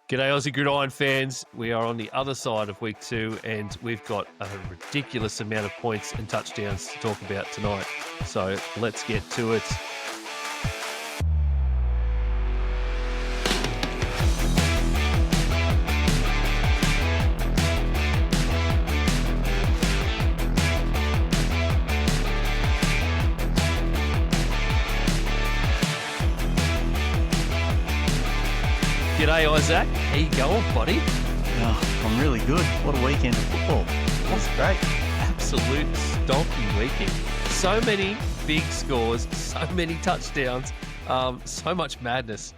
G'day Aussie Gridiron fans. We are on the other side of week 2 and we've got a ridiculous amount of points and touchdowns to talk about tonight. So let's get to it. G'day Isaac, how you going, buddy? Oh, I'm really good. What a weekend of football. That's great. Absolute stomping weekend. So many big scores, so many touchdowns, so much madness.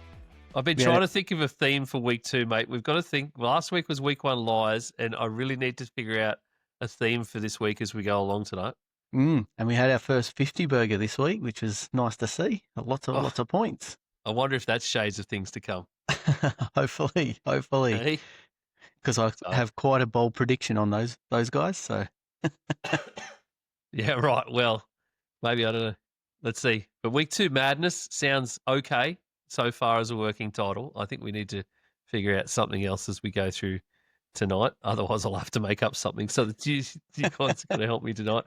I've been trying to think of a theme for week 2, mate. We've got to think. Last week was week 1 lies, and I really need to figure out a theme for this week as we go along tonight. And we had our first 50 burger this week, which was nice to see. Lots of points. I wonder if that's shades of things to come. Hopefully, because I have quite a bold prediction on those guys. So, yeah, right. Well, maybe I don't know. Let's see. But week 2 madness sounds okay so far as a working title. I think we need to figure out something else as we go through tonight. Otherwise, I'll have to make up something. So you guys are going to help me tonight.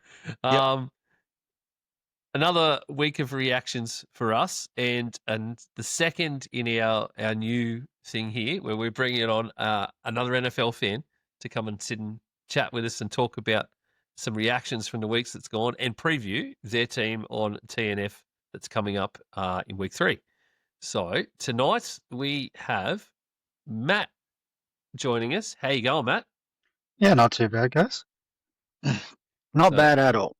Another week of reactions for us, and the second in our new thing here, where we're bringing on another NFL fan to come and sit and chat with us and talk about some reactions from the weeks that's gone and preview their team on TNF that's coming up in week 3. So tonight we have Matt joining us. How you going, Matt? Yeah, not too bad, guys. Not bad at all.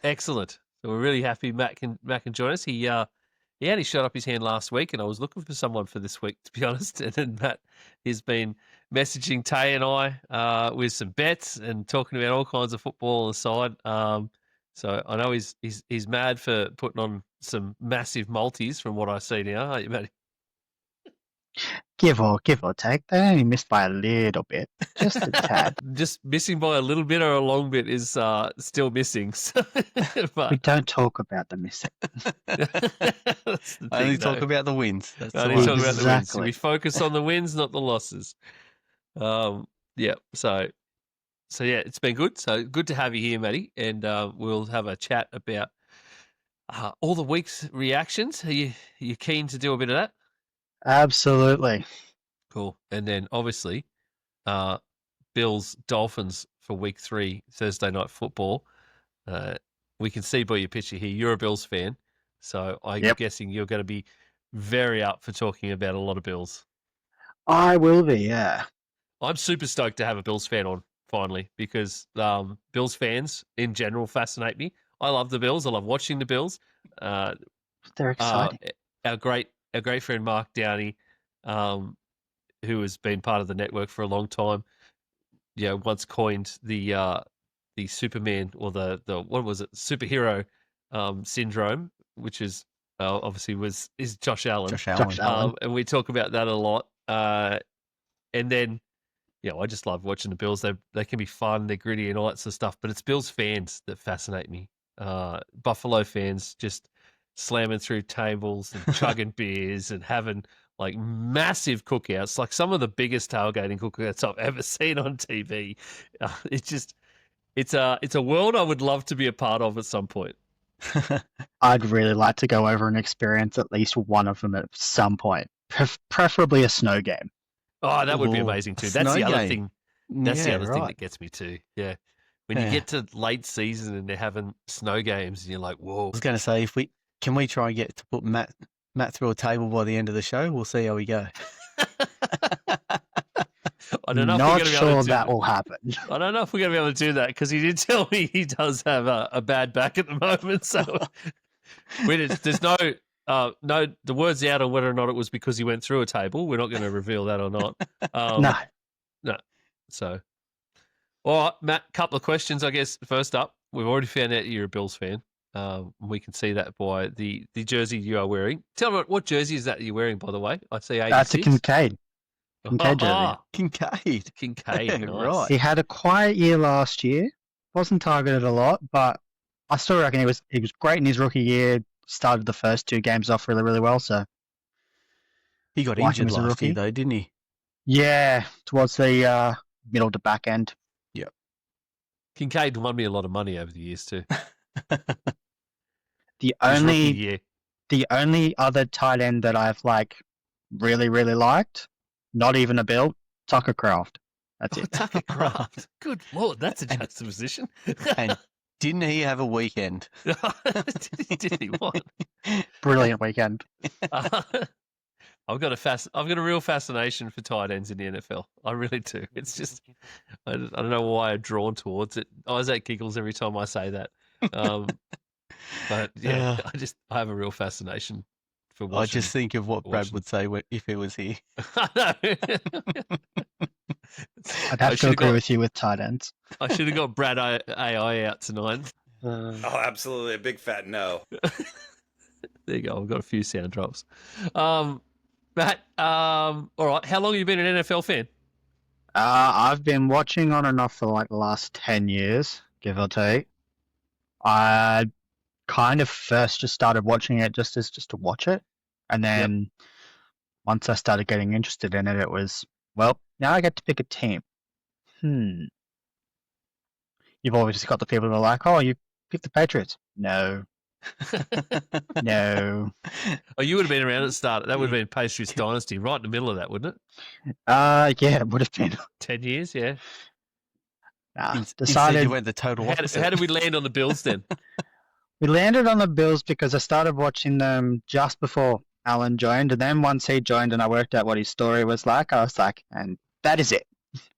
Excellent. So we're really happy Matt can join us. He only shot up his hand last week, and I was looking for someone for this week, to be honest. And then Matt has been messaging Tay and I with some bets and talking about all kinds of football on the side. So I know he's mad for putting on some massive multis from what I see now, aren't you, Matty? Give or take. They only missed by a little bit, just a tad. Just missing by a little bit or a long bit is still missing. But we don't talk about the missing. I only talk about the wins. Only talk about the wins. We focus on the wins, not the losses. Yeah. So yeah, it's been good. So good to have you here, Matty, and we'll have a chat about all the week's reactions. Are you keen to do a bit of that? Absolutely. Cool. And then obviously, Bills Dolphins for week 3 Thursday night football. We can see by your picture here you're a Bills fan, so I'm guessing you're going to be very up for talking about a lot of Bills. I will be, yeah. I'm super stoked to have a Bills fan on finally because Bills fans in general fascinate me. I love the Bills. I love watching the Bills. They're exciting. Our great friend Mark Downey, who has been part of the network for a long time, once coined the Superman or the what was it, superhero syndrome, which is obviously is Josh Allen. Josh Allen. And we talk about that a lot. And then I just love watching the Bills. They can be fun, they're gritty and all that sort of stuff. But it's Bills fans that fascinate me. Buffalo fans just slamming through tables and chugging beers and having like massive cookouts, like some of the biggest tailgating cookouts I've ever seen on TV. It's a world I would love to be a part of at some point. I'd really like to go over and experience at least one of them at some point, preferably a snow game. Oh, that would be amazing too. That's the other thing. That's the other thing right. that gets me too. Yeah. When you get to late season and they're having snow games and you're like, whoa. I was going to say, can we try and get to put Matt through a table by the end of the show? We'll see how we go. I don't know. Not sure that will happen. I don't know if we're going to be able to do that because he did tell me he does have a bad back at the moment. So there's no the word's out on whether or not it was because he went through a table. We're not going to reveal that or not. No. So, all right, Matt, couple of questions, I guess. First up, we've already found out you're a Bills fan. We can see that by the jersey you are wearing. Tell me, what jersey is that you're wearing, by the way? I see 86. That's a Kincaid. Jersey. Kincaid. Nice. Right. He had a quiet year last year. Wasn't targeted a lot, but I still reckon he was great in his rookie year. Started the first 2 games off really, really well. So he got injured last year, though, didn't he? Yeah, towards the middle to back end. Kincaid won me a lot of money over the years too. The His rookie only year. the only other tight end that I've really, really liked, not even a build, Tucker Craft. That's it. Tucker Craft. Good Lord, that's a juxtaposition. And didn't he have a weekend? Didn't he what? Brilliant weekend. I've got a real fascination for tight ends in the NFL. I really do. It's just I don't know why I'm drawn towards it. Isaac giggles every time I say that. But yeah, I have a real fascination for watching. I just think of what Brad would say if he was here. I'd have to agree with you with tight ends. I should have got Brad AI out tonight. Oh, absolutely. A big fat no. There you go. I've got a few sound drops. Matt, all right. How long have you been an NFL fan? I've been watching on and off for like the last 10 years, give or take. I kind of first just started watching it just to watch it. And then once I started getting interested in it, it was, well, now I get to pick a team. You've always got the people who are like, oh, you picked the Patriots. No. No. Oh, you would have been around at the start. That would have been Patriots Dynasty, right in the middle of that, wouldn't it? Yeah, it would have been. 10 years, yeah. Decided you went the total opposite. How did we land on the Bills then? We landed on the Bills because I started watching them just before Alan joined, and then once he joined and I worked out what his story was like, I was like, and that is it.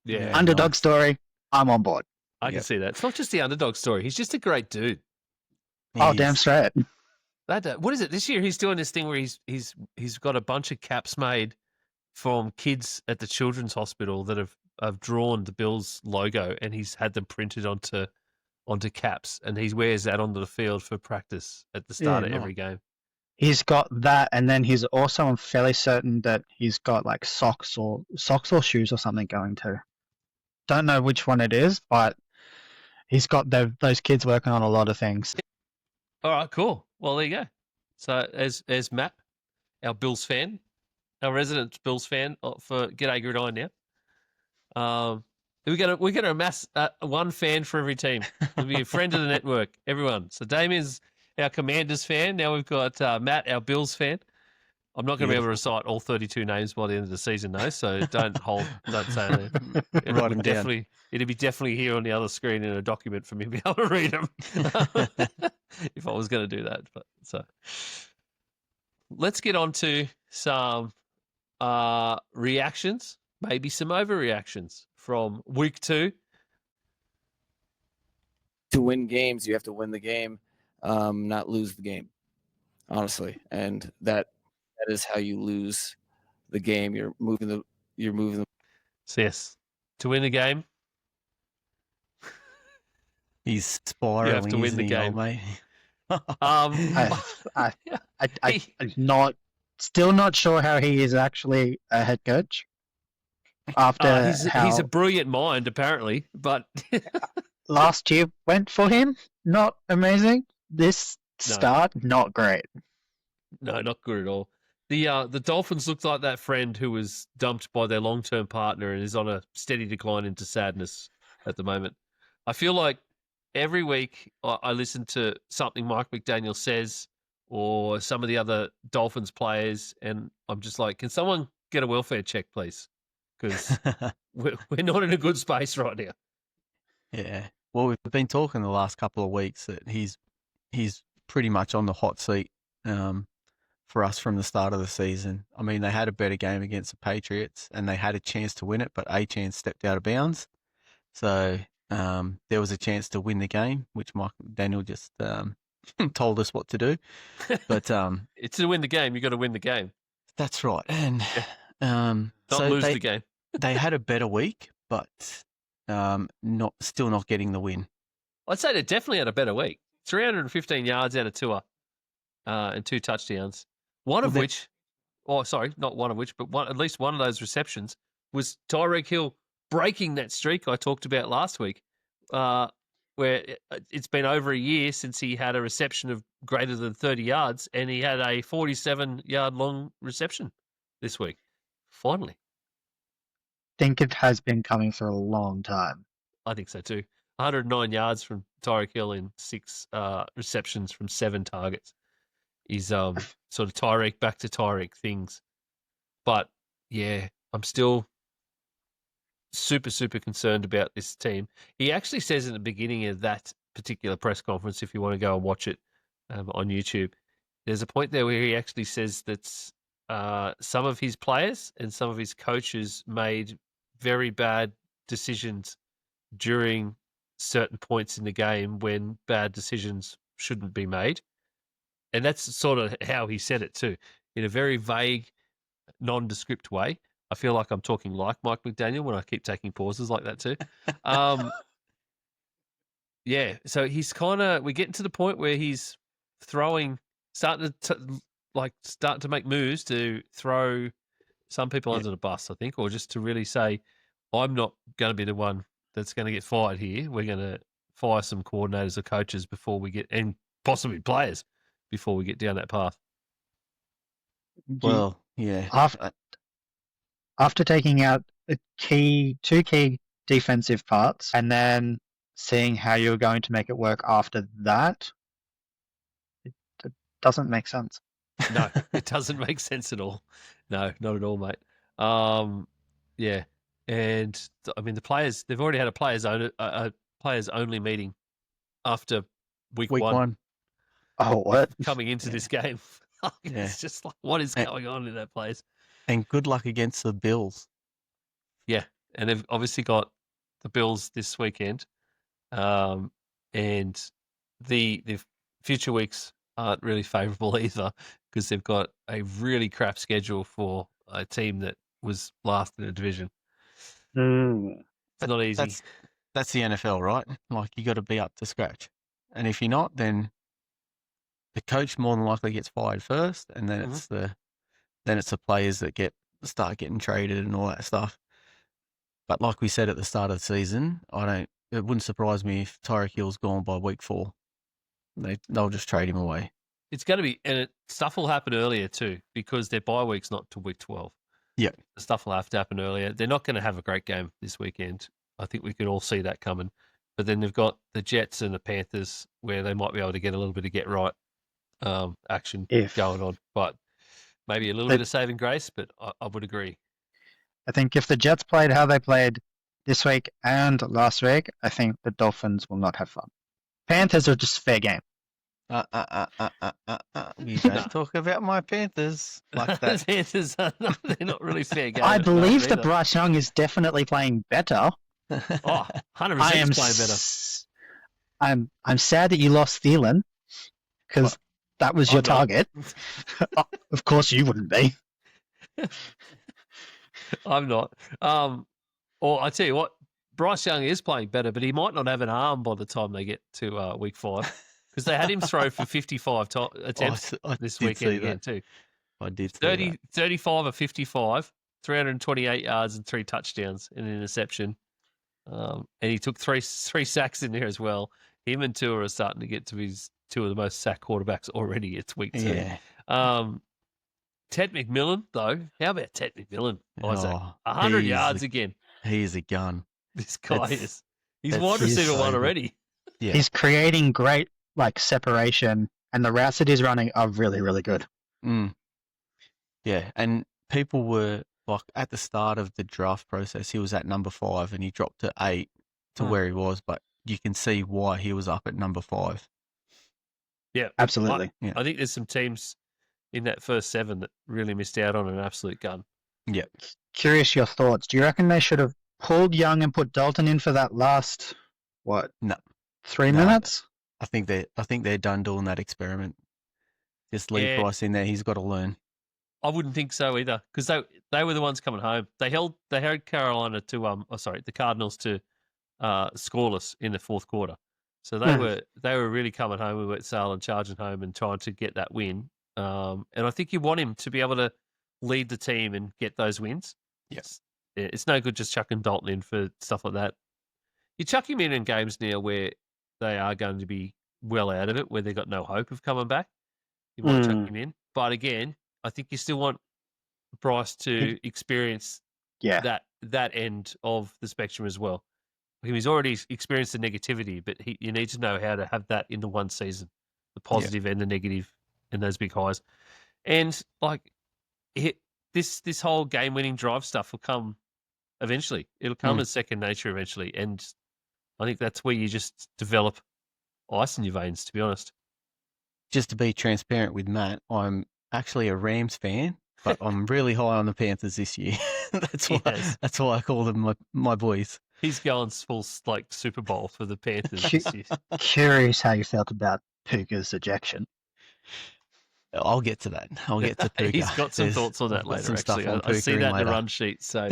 Yeah. Underdog story, I'm on board. I can see that. It's not just the underdog story. He's just a great dude. Damn straight. What is it? This year he's doing this thing where he's got a bunch of caps made from kids at the children's hospital that have drawn the Bills logo, and he's had them printed onto caps, and he wears that onto the field for practice at the start of every game. He's got that, and then he's also, I'm fairly certain that he's got like socks or shoes or something going too. Don't know which one it is, but he's got those kids working on a lot of things. All right, cool. Well, there you go. So as Matt, our Bills fan, our resident Bills fan for Gday Gridiron now. We're gonna amass one fan for every team. We'll be a friend of the network, everyone. So Damien's our Commanders fan. Now we've got Matt, our Bills fan. I'm not going to be able to recite all 32 names by the end of the season, though. So don't say that. Write them down. It'd be definitely here on the other screen in a document for me to be able to read them if I was going to do that. But so let's get on to some reactions, maybe some overreactions from week 2. To win games, you have to win the game, not lose the game, honestly. And that is how you lose the game. You're moving the. So yes, to win the game, he's spiraling. You have to win the game, mate. I'm still not sure how he is actually a head coach. After he's a brilliant mind, apparently, but last year went for him. Not amazing. This start, not great. No, not good at all. The Dolphins looked like that friend who was dumped by their long-term partner and is on a steady decline into sadness at the moment. I feel like every week I listen to something Mike McDaniel says or some of the other Dolphins players, and I'm just like, can someone get a welfare check, please? Because we're not in a good space right now. Yeah. Well, we've been talking the last couple of weeks that he's pretty much on the hot seat for us from the start of the season. I mean, they had a better game against the Patriots and they had a chance to win it, but Achane stepped out of bounds. So there was a chance to win the game, which Mike Daniel just told us what to do. But it's to win the game. You got to win the game. That's right. And not lose the game. They had a better week, but still not getting the win. I'd say they definitely had a better week. 315 yards out of Tua and 2 touchdowns. One of which, not one of which, but at least one of those receptions was Tyreek Hill breaking that streak I talked about last week, where it's been over a year since he had a reception of greater than 30 yards, and he had a 47-yard long reception this week. Finally. think it has been coming for a long time. I think so too. 109 yards from Tyreek Hill in 6 receptions from 7 targets. Is sort of Tyreek back to Tyreek things. But yeah, I'm still super, super concerned about this team. He actually says at the beginning of that particular press conference, if you want to go and watch it on YouTube, there's a point there where he actually says that some of his players and some of his coaches made very bad decisions during certain points in the game when bad decisions shouldn't be made. And that's sort of how he said it too, in a very vague, nondescript way. I feel like I'm talking like Mike McDaniel when I keep taking pauses like that too. Yeah, so he's kind of, we're getting to the point where he's starting to make moves to throw some people under the bus, I think, or just to really say, I'm not going to be the one that's going to get fired here. We're going to fire some coordinators or coaches before we get, and possibly players before we get down that path. Well, yeah. After taking out two key defensive parts and then seeing how you're going to make it work after that, it doesn't make sense. No, it doesn't make sense at all. No, not at all, mate. Yeah, and I mean the players, they've already had a players only meeting after week one. Oh, what? Coming into this game. It's just like, what is going on in that place? And good luck against the Bills. Yeah, and they've obviously got the Bills this weekend, and the future weeks aren't really favourable either because they've got a really crap schedule for a team that was last in the division. It's not easy. That's the NFL, right? Like, you got to be up to scratch, and if you're not, then the coach more than likely gets fired first, and then it's the players that start getting traded and all that stuff. But like we said at the start of the season, it wouldn't surprise me if Tyreek Hill's gone by week 4. They'll just trade him away. It's going to be, and stuff will happen earlier too because their bye week's not to week 12. Yeah, the stuff will have to happen earlier. They're not going to have a great game this weekend. I think we can all see that coming. But then they've got the Jets and the Panthers where they might be able to get a little bit of get right action going on. But maybe a little bit of saving grace, but I would agree. I think if the Jets played how they played this week and last week, I think the Dolphins will not have fun. Panthers are just fair game. We don't talk about my Panthers like that. Panthers they're not really fair game. I believe that Bryce Young is definitely playing better. 100% playing better. I'm sad that you lost Thielen because that was your target. Of course you wouldn't be. I'm not. Or I tell you what, Bryce Young is playing better, but he might not have an arm by the time they get to week 5 because they had him throw for 55 attempts this weekend again too. I did 35 of 55, 328 yards and 3 touchdowns and an interception. And he took three sacks in there as well. Him and Tua are starting to get to his 2 of the most sacked quarterbacks already. It's week 2. Yeah. Ted McMillan, though. How about Ted McMillan, Isaac? 100 yards again. He is a gun. This guy is. He's wide receiver 1 already. Yeah. He's creating great separation, and the routes that he's running are really, really good. Yeah, and people were like at the start of the draft process, he was at number 5, and he dropped to 8 to where he was. But you can see why he was up at number 5. Yeah, absolutely. I think there's some teams in that first 7 that really missed out on an absolute gun. Yeah. Curious your thoughts. Do you reckon they should have pulled Young and put Dalton in for that last 3 minutes? I think they're done doing that experiment. Just leave Bryce in there. He's got to learn. I wouldn't think so either because they were the ones coming home. They held Carolina to the Cardinals to scoreless in the fourth quarter. So they were really coming home with wet sail and charging home and trying to get that win. And I think you want him to be able to lead the team and get those wins. Yes. It's no good just chucking Dalton in for stuff like that. You chuck him in games now where they are going to be well out of it, where they've got no hope of coming back. You might chuck him in. But again, I think you still want Bryce to experience that that end of the spectrum as well. He's already experienced the negativity, but you need to know how to have that in the one season, the positive and the negative, and those big highs. And like this whole game-winning drive stuff will come eventually. It'll come as second nature eventually, and I think that's where you just develop ice in your veins. To be honest, Just to be transparent with Matt, I'm actually a Rams fan, but I'm really high on the Panthers this year. That's why. Yes. That's why I call them my boys. he's going full like Super Bowl for the Panthers this year. Curious how you felt about Puka's ejection. I'll get to that. I'll get to Puka. He's got some thoughts on that I've got later. some stuff Actually, on I see Puka that in the later. run sheet. So,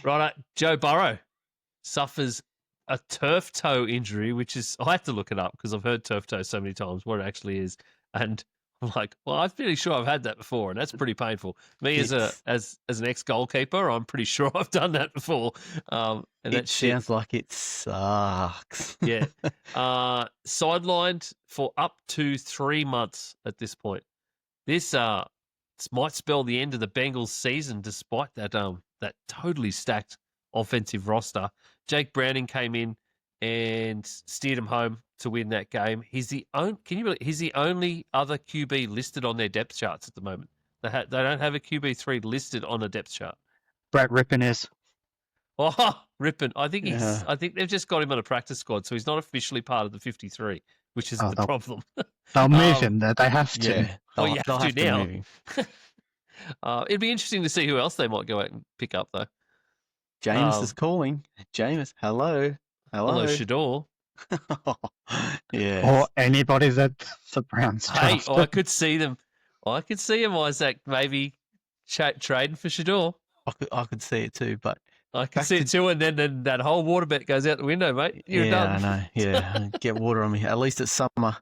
right, Joe Burrow suffers a turf toe injury, which is I have to look it up because I've heard turf toe so many times what it actually is, and I'm like, well, I'm pretty sure I've had that before, and that's pretty painful. Me as an ex goalkeeper, I'm pretty sure I've done that before. And It sounds like it sucks. yeah, sidelined for up to 3 months at this point. This might spell the end of the Bengals season, despite that that totally stacked offensive roster. Jake Browning came in and steered him home to win that game. He's the only. Can you believe he's the only other QB listed on their depth charts at the moment? They don't have a QB3 listed on a depth chart. Brett Rippon is. Oh, Rippon! I think Yeah. I think they've just got him on a practice squad, so he's not officially part of the 53, which is the problem. They'll move him. They have to. Yeah. Well, They'll- you they'll have to now. move him. It'd be interesting to see who else they might go out and pick up, though. Jameis is calling. Jameis, hello. Hello, Shador. Yeah. Or anybody that the Browns Hey, draft. I could see them. I could see him, Isaac, maybe trading for Shador. I could see it too, but I could Back see to- it too, and then that whole water bet goes out the window, mate. You're yeah, done. I know. Yeah, get water on me. At least it's summer.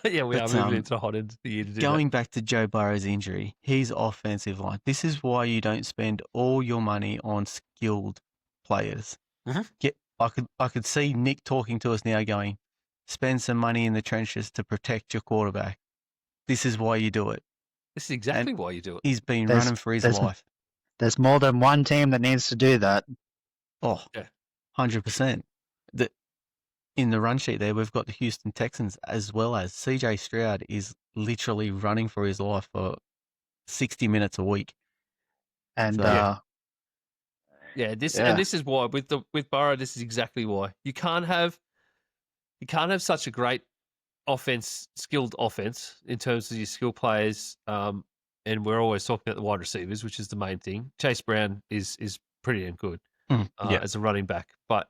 Yeah, we are But, moving into the hot end of the year to do Going back to Joe Burrow's injury, his offensive line. This is why you don't spend all your money on skilled players. Mhm. I could see Nick talking to us now, going, "Spend some money in the trenches to protect your quarterback." This is why you do it. This is exactly why you do it. He's been There's- running for his there's- life. There's more than one team that needs to do that. Oh, Yeah. 100%. In the run sheet there, we've got the Houston Texans as well as CJ Stroud is literally running for his life for 60 minutes a week. And So- Yeah, Yeah. and this is why with Burrow, this is exactly why you can't have such a great skilled offense in terms of your skill players. And we're always talking about the wide receivers, which is the main thing. Chase Brown is pretty damn good Yeah. as a running back, but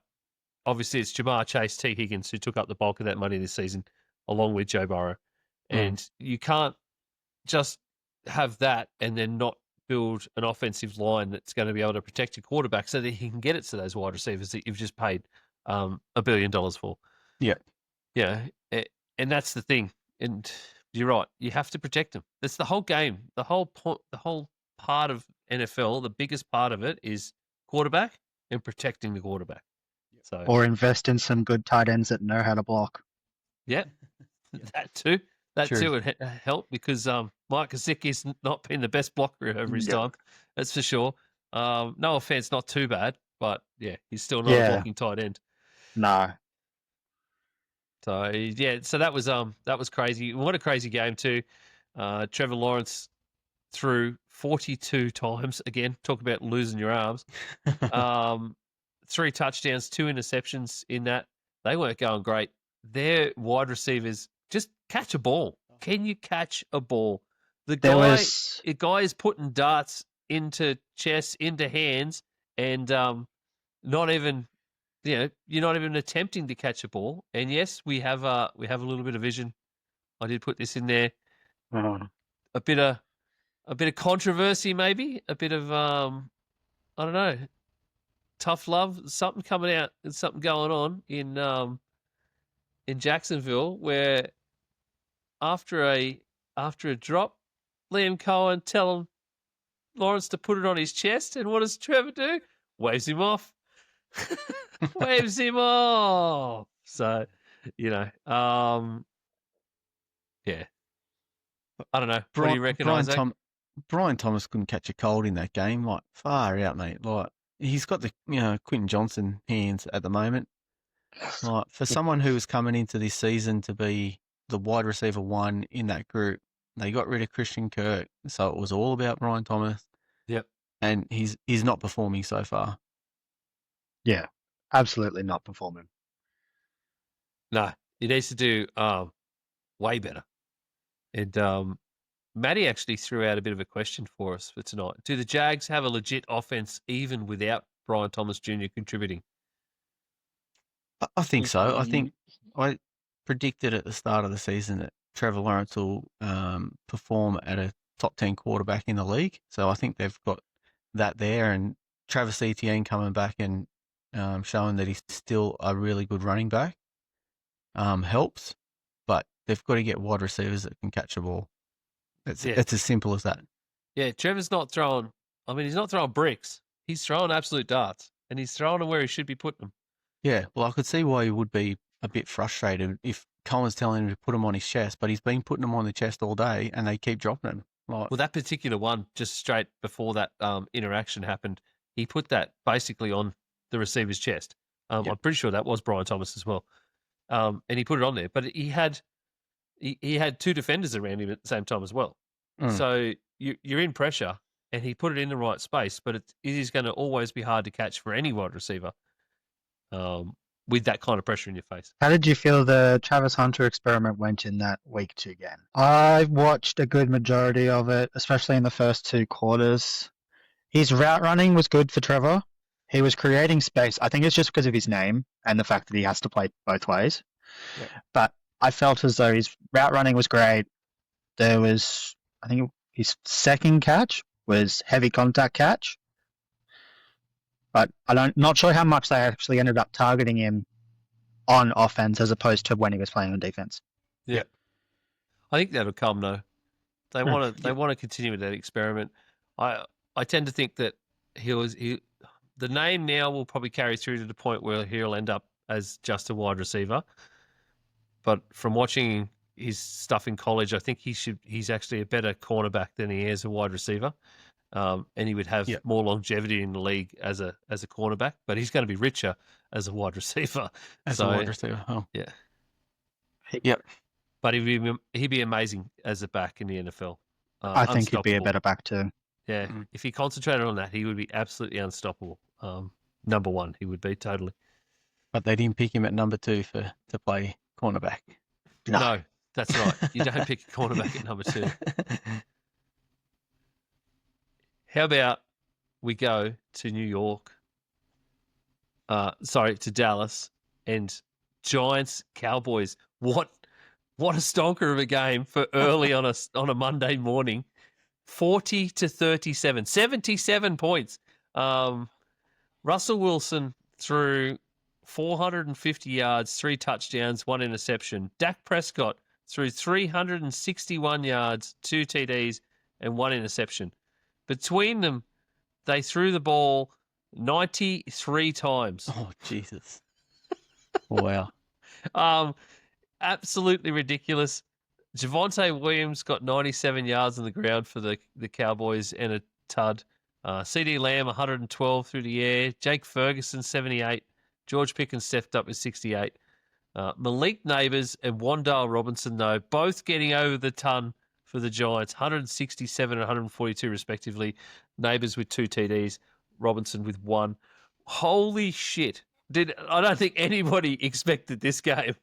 obviously it's Jamar Chase, T Higgins who took up the bulk of that money this season, along with Joe Burrow, and you can't just have that and then not build an offensive line that's going to be able to protect your quarterback so that he can get it to those wide receivers that you've just paid $1 billion for. Yeah. Yeah. And that's the thing. And you're right. You have to protect them. That's the whole game. The whole part of NFL, the biggest part of it is quarterback and protecting the quarterback. So, or invest in some good tight ends that know how to block. yeah, that too. That True. too would help because Mike Gesicki's not been the best blocker over his Yep. time. That's for sure. No offense, not too bad, but yeah, he's still not a Yeah. blocking tight end. No. So yeah, so that was crazy. What a crazy game too. Trevor Lawrence threw 42 times. Again, talk about losing your arms. 3 touchdowns, 2 interceptions in that. They weren't going great. Their wide receivers just catch a ball. Can you catch a ball? The There guy was a guy is putting darts into chests, into hands, and not even, you're not even attempting to catch a ball. And yes, we have a little bit of vision. I did put this in there. A bit of controversy, maybe a bit of I don't know, tough love. Something coming out and something going on in Jacksonville where after a drop, Liam Cohen telling Lawrence to put it on his chest, and what does Trevor do? Waves him off. Waves him off. So, yeah. I don't know. What do you reckon, Isaac? Brian Thomas couldn't catch a cold in that game. Like, far out, mate. Like, he's got the Quinton Johnson hands at the moment. Like, for someone who was coming into this season to be the wide receiver one in that group, they got rid of Christian Kirk, so it was all about Brian Thomas. Yep. And he's not performing so far. Yeah, absolutely not performing. No, he needs to do way better. And Matty actually threw out a bit of a question for us for tonight. Do the Jags have a legit offense even without Brian Thomas Jr. contributing? I think so. I think I predicted at the start of the season that Trevor Lawrence will perform at a top 10 quarterback in the league. So I think they've got that there. And Travis Etienne coming back and showing that he's still a really good running back helps. But they've got to get wide receivers that can catch the ball. It's as simple as that. Yeah, Trevor's not throwing. I mean, he's not throwing bricks. He's throwing absolute darts, and he's throwing them where he should be putting them. Yeah, well, I could see why he would be a bit frustrated if Colin's telling him to put them on his chest, but he's been putting them on the chest all day, and they keep dropping them. Like, Well, that particular one, just straight before that interaction happened, he put that basically on the receiver's chest. Yep. I'm pretty sure that was Brian Thomas as well, and he put it on there. But he had two defenders around him at the same time as well. So you're in pressure, and he put it in the right space. But it is going to always be hard to catch for any wide receiver with that kind of pressure in your face. How did you feel the Travis Hunter experiment went in that week 2 game? I watched a good majority of it, especially in the first 2 quarters. His route running was good for Trevor. He was creating space. I think it's just because of his name and the fact that he has to play both ways. Yeah. But I felt as though his route running was great. There was, I think his second catch was heavy contact catch. But not sure how much they actually ended up targeting him on offense as opposed to when he was playing on defense. Yeah, I think that'll come though. They want to continue with that experiment. I tend to think that the name now will probably carry through to the point where he'll end up as just a wide receiver. But from watching his stuff in college, I think he's actually a better cornerback than he is a wide receiver. And he would have more longevity in the league as a cornerback, but he's going to be richer as a wide receiver. As a wide receiver, yeah, yep. But he'd be amazing as a back in the NFL. I think he'd be a better back too. Yeah, if he concentrated on that, he would be absolutely unstoppable. Number one, he would be totally. But they didn't pick him at number 2 to play cornerback. No, that's right. You don't pick a cornerback at number 2. How about we go to New York? To Dallas and Giants Cowboys. What a stonker of a game for early on a Monday morning. 40-37, 77 points. Russell Wilson threw 450 yards, 3 touchdowns, 1 interception. Dak Prescott threw 361 yards, 2 TDs, and 1 interception. Between them, they threw the ball 93 times. Oh, Jesus. Wow. Absolutely ridiculous. Javonte Williams got 97 yards on the ground for the Cowboys and a tud. CD Lamb, 112 through the air. Jake Ferguson, 78. George Pickens stepped up with 68. Malik Neighbors and Wan'Dale Robinson, though, both getting over the ton for the Giants, 167 and 142 respectively. Neighbors with 2 TDs, Robinson with 1. Holy shit. I don't think anybody expected this game.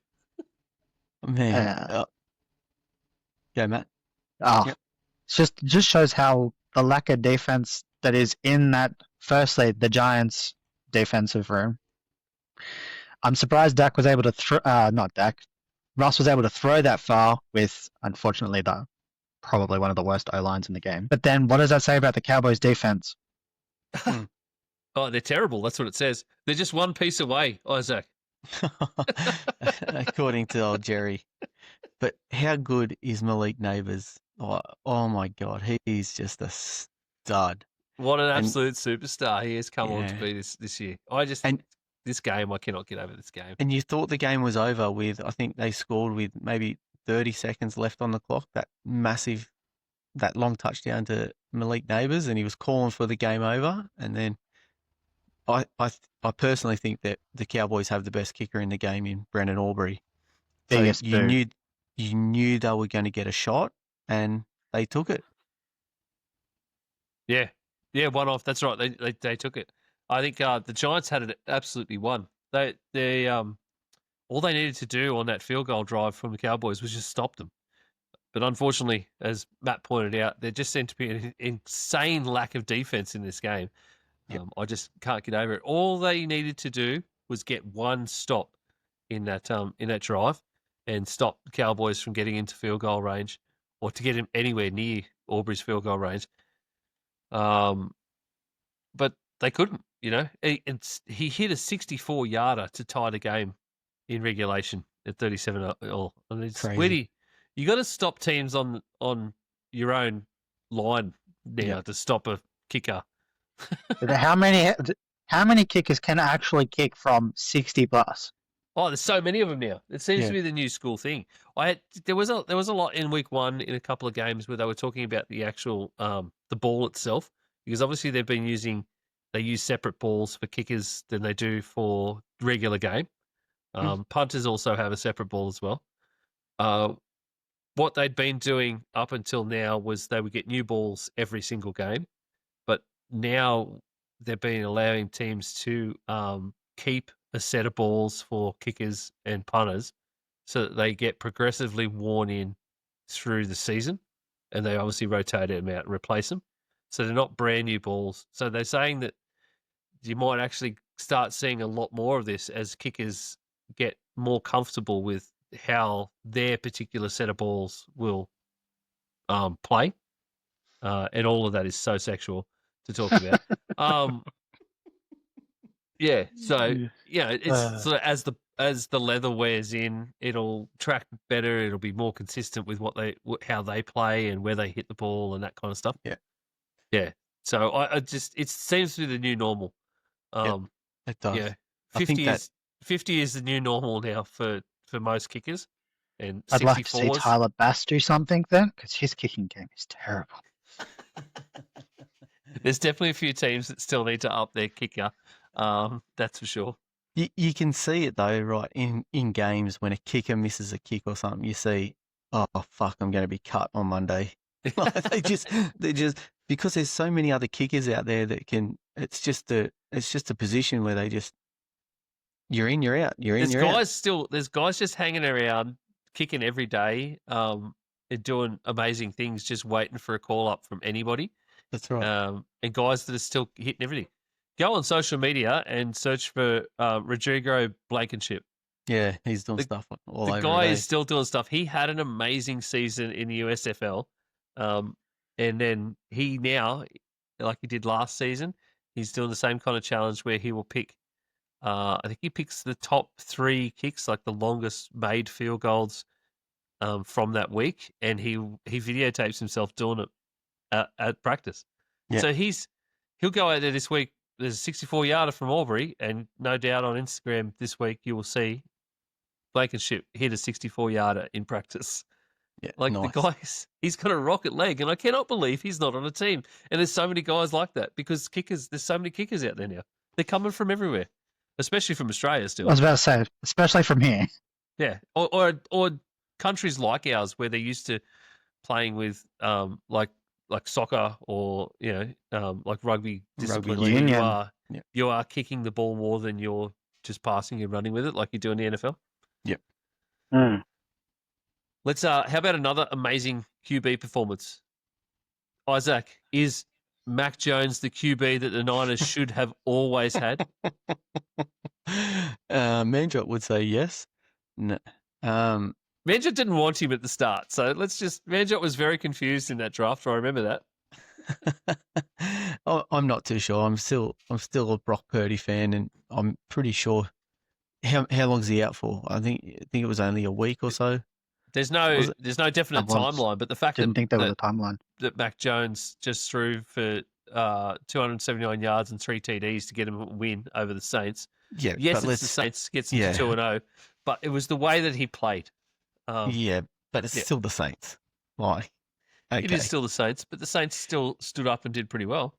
Man. Yeah, Matt. Yep. It just shows how the lack of defense that is in that, firstly, the Giants' defensive room. I'm surprised Dak was able to Russ was able to throw that far with, unfortunately, probably one of the worst O-lines in the game. But then what does that say about the Cowboys' defense? Oh, they're terrible. That's what it says. They're just one piece away, Isaac. According to old Jerry. But how good is Malik Neighbors? Oh my God, he's just a stud. What an absolute superstar he has come on to be this year. This game, I cannot get over this game. And you thought the game was over with, I think they scored with maybe 30 seconds left on the clock, that massive that long touchdown to Malik Neighbours, and he was calling for the game over. And then I personally think that the Cowboys have the best kicker in the game in Brendan Aubrey. So Biggest you boot. knew they were going to get a shot, and they took it. Yeah, one off. That's right. They took it. I think the Giants had it absolutely won. They all they needed to do on that field goal drive from the Cowboys was just stop them. But unfortunately, as Matt pointed out, there just seemed to be an insane lack of defense in this game. Yep. I just can't get over it. All they needed to do was get one stop in that drive and stop the Cowboys from getting into field goal range or to get him anywhere near Aubrey's field goal range. But they couldn't. He hit a 64-yarder to tie the game in regulation at 37 all. And it's Crazy. Squiddy, you got to stop teams on your own line now to stop a kicker. How many kickers can actually kick from 60 plus? Oh, there's so many of them now. It seems to be the new school thing. There was a lot in week one in a couple of games where they were talking about the actual the ball itself, because obviously they use separate balls for kickers than they do for regular game. Punters also have a separate ball as well. What they'd been doing up until now was they would get new balls every single game, but now they've been allowing teams to keep a set of balls for kickers and punters so that they get progressively worn in through the season, and they obviously rotate them out and replace them. So they're not brand new balls. So they're saying that you might actually start seeing a lot more of this as kickers get more comfortable with how their particular set of balls will play. And all of that is so sexual to talk about. Yeah, so it's sort of as the leather wears in, it'll track better. It'll be more consistent with how they play and where they hit the ball and that kind of stuff. Yeah. So it seems to be the new normal. It does. Yeah, I think 50 is the new normal now for most kickers, and I'd like to see 64s. Tyler Bass do something then, because his kicking game is terrible. There's definitely a few teams that still need to up their kicker. That's for sure. You can see it though, right? In games when a kicker misses a kick or something, you see, oh fuck, I'm going to be cut on Monday. they just because there's so many other kickers out there that can. It's just a position where they just you're in, you're out, you're in, you're out. There's guys just hanging around, kicking every day, and doing amazing things, just waiting for a call up from anybody. That's right. And guys that are still hitting everything. Go on social media and search for Rodrigo Blankenship. Yeah, he's doing stuff all over. The guy is still doing stuff. He had an amazing season in the USFL. And then he now, like he did last season, he's doing the same kind of challenge where he will pick, I think he picks the top 3 kicks, like the longest made field goals from that week, and he videotapes himself doing it at practice. Yeah. So he'll go out there this week. There's a 64-yarder from Albury, and no doubt on Instagram this week you will see Blankenship hit a 64-yarder in practice. Yeah, like nice. the guy, he's got a rocket leg, and I cannot believe he's not on a team. And there's so many guys like that because there's so many kickers out there now. They're coming from everywhere, especially from Australia still. I was about to say, especially from here. Yeah, or countries like ours where they're used to playing with like soccer or like rugby discipline. league. Union. You are kicking the ball more than you're just passing and running with it, like you do in the NFL. Yep. Let's how about another amazing QB performance? Isaac, is Mac Jones the QB that the Niners should have always had? Mandrop would say yes. No. Mandrop didn't want him at the start, so Mandrop was very confused in that draft. I remember that. I'm not too sure. I'm still a Brock Purdy fan, and I'm pretty sure. How long's he out for? I think it was only a week or so. There's no definite timeline, but the fact Didn't think there was that a timeline. that Mac Jones just threw for 279 yards and 3 TDs to get him a win over the Saints. Yeah, Yes, it's the Saints, gets them to 2-0, but it was the way that he played. yeah, but it's still the Saints. Like, Okay. It is still the Saints, but the Saints still stood up and did pretty well.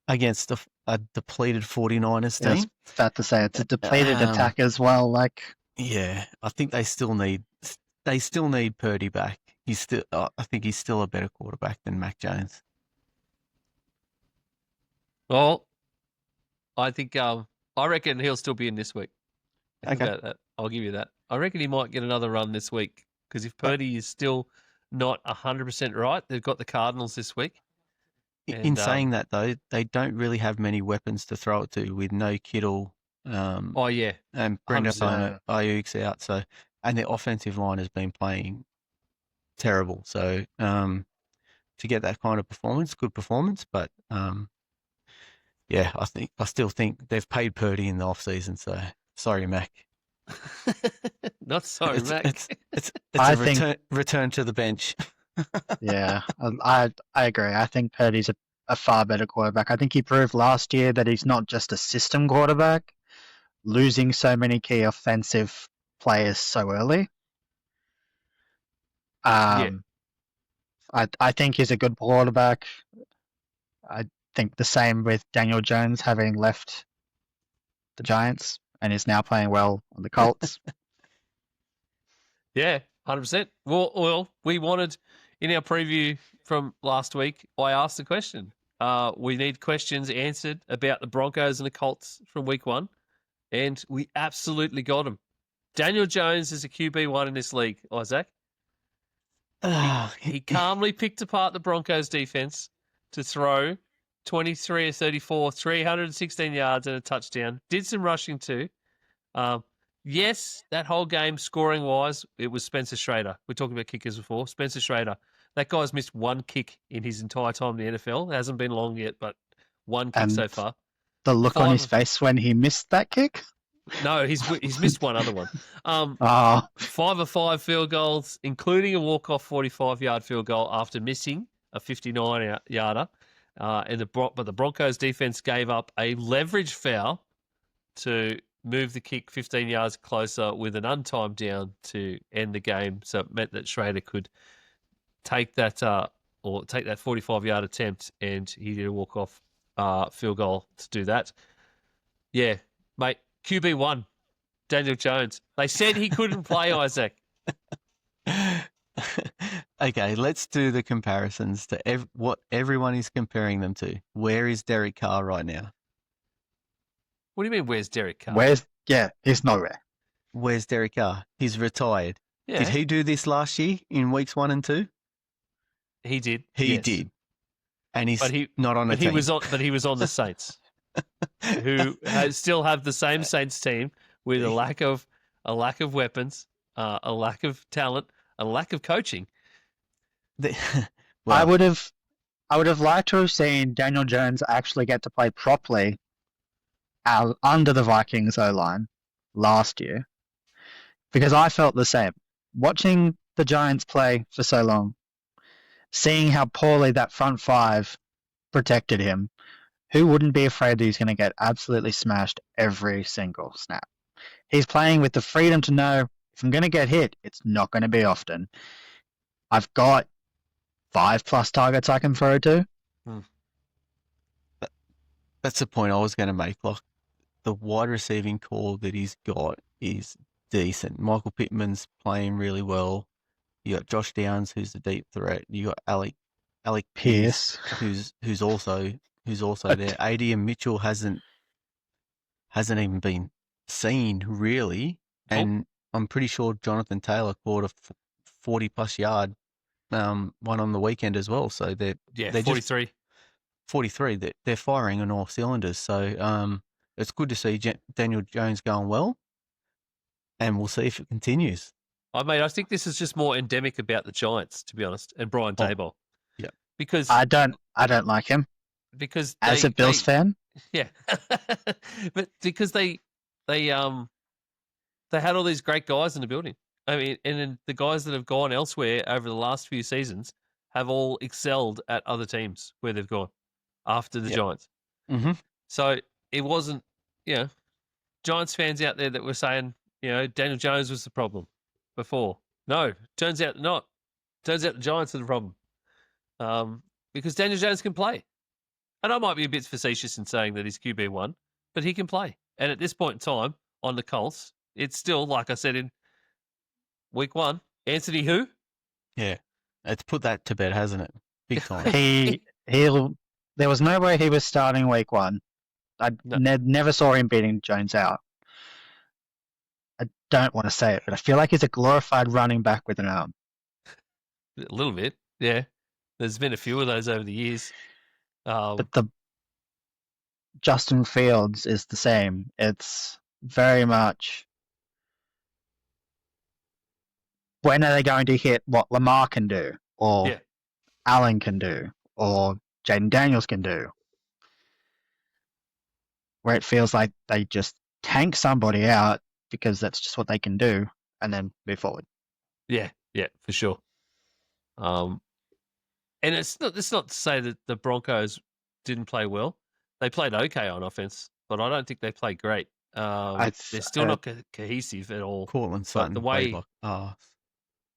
Against a depleted 49ers Yeah, I was team. about to say it's a depleted Um, attack as well. Like, Yeah, I think they still need Purdy back. I think he's still a better quarterback than Mac Jones. Well, I think I reckon he'll still be in this week. Think Okay. about that. I'll give you that. I reckon he might get another run this week because if Purdy is still not 100% right, they've got the Cardinals this week. In saying that, though, they don't really have many weapons to throw it to with no Kittle Oh yeah, and Brenda 100%. Ayuk's out. So, and their offensive line has been playing terrible. So, to get that kind of performance, good performance, but yeah, I still think they've paid Purdy in the offseason. So, sorry, Mac. Not sorry, Mac. It's I a think- return to the bench. yeah, I agree. I think Purdy's a far better quarterback. I think he proved last year that he's not just a system quarterback, losing so many key offensive players so early. Yeah. I think he's a good quarterback. I think the same with Daniel Jones having left the Giants and is now playing well on the Colts. Yeah, 100%. Well, we wanted in our preview from last week. I asked the question. We need questions answered about the Broncos and the Colts from week 1, and we absolutely got them. Daniel Jones is a QB1 in this league, Isaac. He calmly picked apart the Broncos defense to throw 23 or 34, 316 yards and a touchdown. Did some rushing too. Yes, that whole game, scoring-wise, it was Spencer Schrader. We talked about kickers before. Spencer Schrader. That guy's missed one kick in his entire time in the NFL. It hasn't been long yet, but one kick so far. The look on his face when he missed that kick? No, he's missed one other one. 5 of 5 field goals, including a walk-off 45-yard field goal after missing a 59-yarder. But the Broncos defense gave up a leverage foul to move the kick 15 yards closer with an untimed down to end the game. So it meant that Schrader could take that 45-yard attempt, and he did a walk-off field goal to do that. Yeah, mate, QB1, Daniel Jones. They said he couldn't play, Isaac. Okay, let's do the comparisons to what everyone is comparing them to. Where is Derek Carr right now? What do you mean, where's Derek Carr? He's nowhere. Where's Derek Carr? He's retired. Yeah, Did he do this last year in weeks 1 and 2? he did. He yes. did. And he's But not on a But team. he was on the Saints, who still have the same Saints team with a lack of weapons, a lack of talent, a lack of coaching. I would have liked to have seen Daniel Jones actually get to play properly under the Vikings O-line last year, because I felt the same. Watching the Giants play for so long, seeing how poorly that front 5 protected him, who wouldn't be afraid that he's going to get absolutely smashed every single snap? He's playing with the freedom to know, if I'm going to get hit, it's not going to be often. I've got 5+ targets I can throw to. That's the point I was going to make. Like, the wide receiving core that he's got is decent. Michael Pittman's playing really well. You got Josh Downs, who's the deep threat. You got Alec Pierce, who's also there. AD and Mitchell hasn't even been seen really, and I'm pretty sure Jonathan Taylor caught a 40+ yard one on the weekend as well. So they're 43. 43. They're firing on all cylinders. So it's good to see Daniel Jones going well, and we'll see if it continues. I think this is just more endemic about the Giants, to be honest, and Brian Daboll. Yeah, because I don't like him because as a Bills fan. Yeah, but because they had all these great guys in the building. I mean, and then the guys that have gone elsewhere over the last few seasons have all excelled at other teams where they've gone after the Giants. Mm-hmm. So it wasn't, Giants fans out there that were saying, Daniel Jones was the problem before. No, turns out not. Turns out the Giants are the problem. Because Daniel Jones can play. And I might be a bit facetious in saying that he's QB1, but he can play. And at this point in time, on the Colts, it's still, like I said in week 1, Anthony who? Yeah. It's put that to bed, hasn't it? Big time. There was no way he was starting week 1. I No. never saw him beating Jones out. I don't want to say it, but I feel like he's a glorified running back with an arm. A little bit, yeah. There's been a few of those over the years. But the Justin Fields is the same. It's very much, when are they going to hit what Lamar can do, or Yeah. Allen can do, or Jaden Daniels can do? Where it feels like they just tank somebody out because that's just what they can do, and then move forward. Yeah, for sure. And it's not to say that the Broncos didn't play well. They played okay on offense, but I don't think they played great. They're still not cohesive at all. Cortland Sutton the way- played like arse.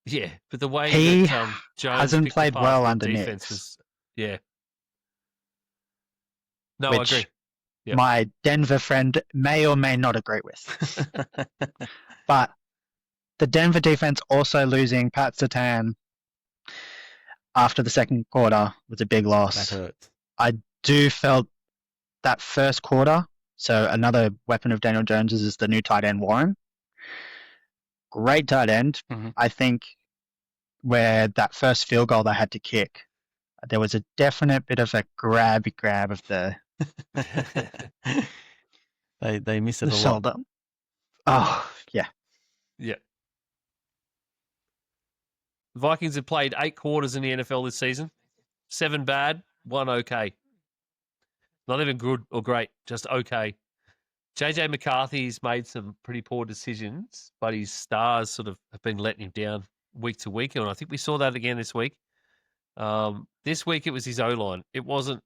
Yeah, but the way He that Jones hasn't picked played apart well the under defense Nix. was, yeah. No, Which I agree. Yep. my Denver friend may or may not agree with. But the Denver defense also losing Pat Surtain after the second quarter was a big That loss. hurts. I do felt that first quarter, so another weapon of Daniel Jones's is the new tight end Warren. Great tight end. Mhm. I think where that first field goal they had to kick, there was a definite bit of a grab of the They miss it a lot. shoulder. Oh, yeah. Yeah. The Vikings have played 8 quarters in the NFL this season. 7 bad, 1 okay. Not even good or great, just okay. JJ McCarthy's made some pretty poor decisions, but his stars sort of have been letting him down week to week, and I think we saw that again this week. This week it was his O-line. It wasn't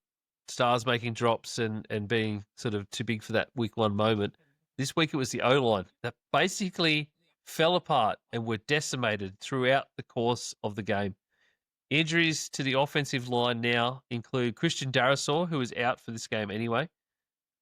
stars making drops and being sort of too big for that week 1 moment. This week it was the O-line that basically fell apart and were decimated throughout the course of the game. Injuries to the offensive line now include Christian Darrisaw, who is out for this game anyway,